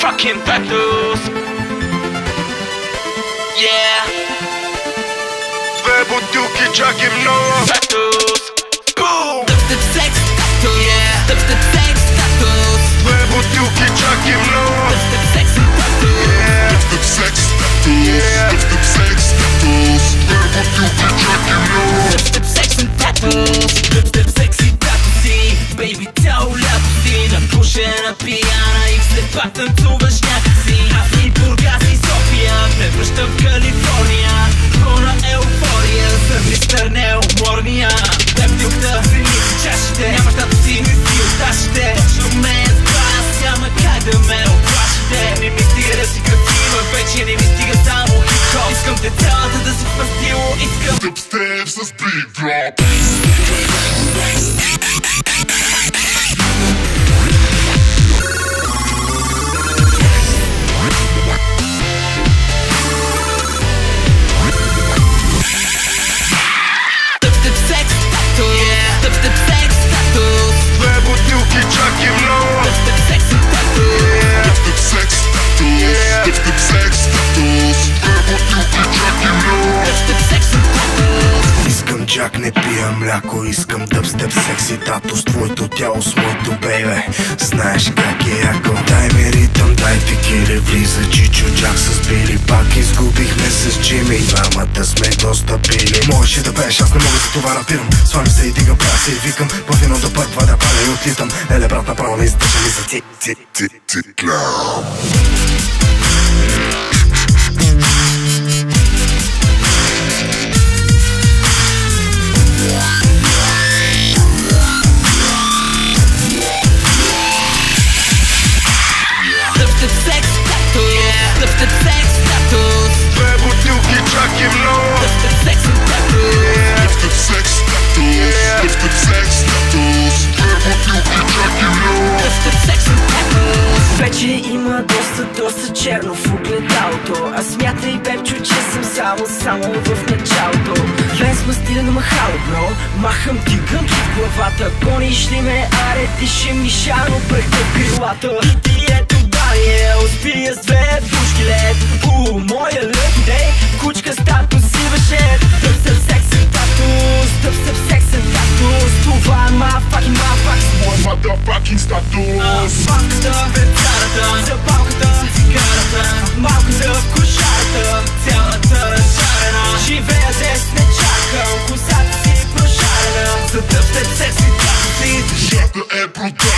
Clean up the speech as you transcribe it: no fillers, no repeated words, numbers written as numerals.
Fucking tattoos. Yeah. Две бутилки, чакай много. Tattoos. Boom. Тъп секс татус. Yeah. Тъп секс татус. Две бутилки, чакай много. Тъп секс татус. Тъп секс татус. Тъп секс татус. Две бутилки, чакай много. Тъп секс татус. Тъп секси татуси. Бейби цяло лято си напушена пияна и след това танцуваш някакси. Аз и Бургас и София превръща в Калифорния. Пълна еуфория за мистър неуморния. Лептилката вземи си чашите. Нямаш татуси, не си отдашите. Точно ме аз няма как да ме оплашите. Не ми стига да си красива, вече не ми стига само хип-хоп. Искам те цялата да си в мастило. Искам Dubstep с beat drop. Две бутилки, чакай много. Тъп секс татус. Тъп секс татус. Две бутилки, чакай много. Искам джак, не пия мляко, искам дъбстеп, секси татус. Твоето тяло с моето бейбе, знаеш как е яко. Дай ми ритъм, дай текили, влиза чичо джак с били. Пак изгубихме с Джими, двамата сме доста пили. Можеш и да пееш, аз не мога за това напирам. Свалям се и дигам, правя се и викам. В едно да първа да паля и отлитам. Еле брат, направо не издържа ми за ти-ти-ти-ти-клям. Две бутилки, чакай много. Тъп секс татус. Две бутилки, чакай много. Вече има доста черно в огледалото. А смятай, бебчо, че съм само в началото. Лес мастилено махало, бро. Махам ти гънки в главата. Гониш ли ме, аре, диши ми шано пръхта в крилата. И ти ето Даниел, спия с две пушки лед. Моя лъки дей, кучка статус си вешет. Тъпсъп сексен татус, това е motherfucking Motherfucking статус. Палката, пецарата, запалката, цигарата, малката в кошарата, цялата разжарена. Живея дес, не чакам, косата си прошарена. За тъпстеп секси татуси, Държата е брутална.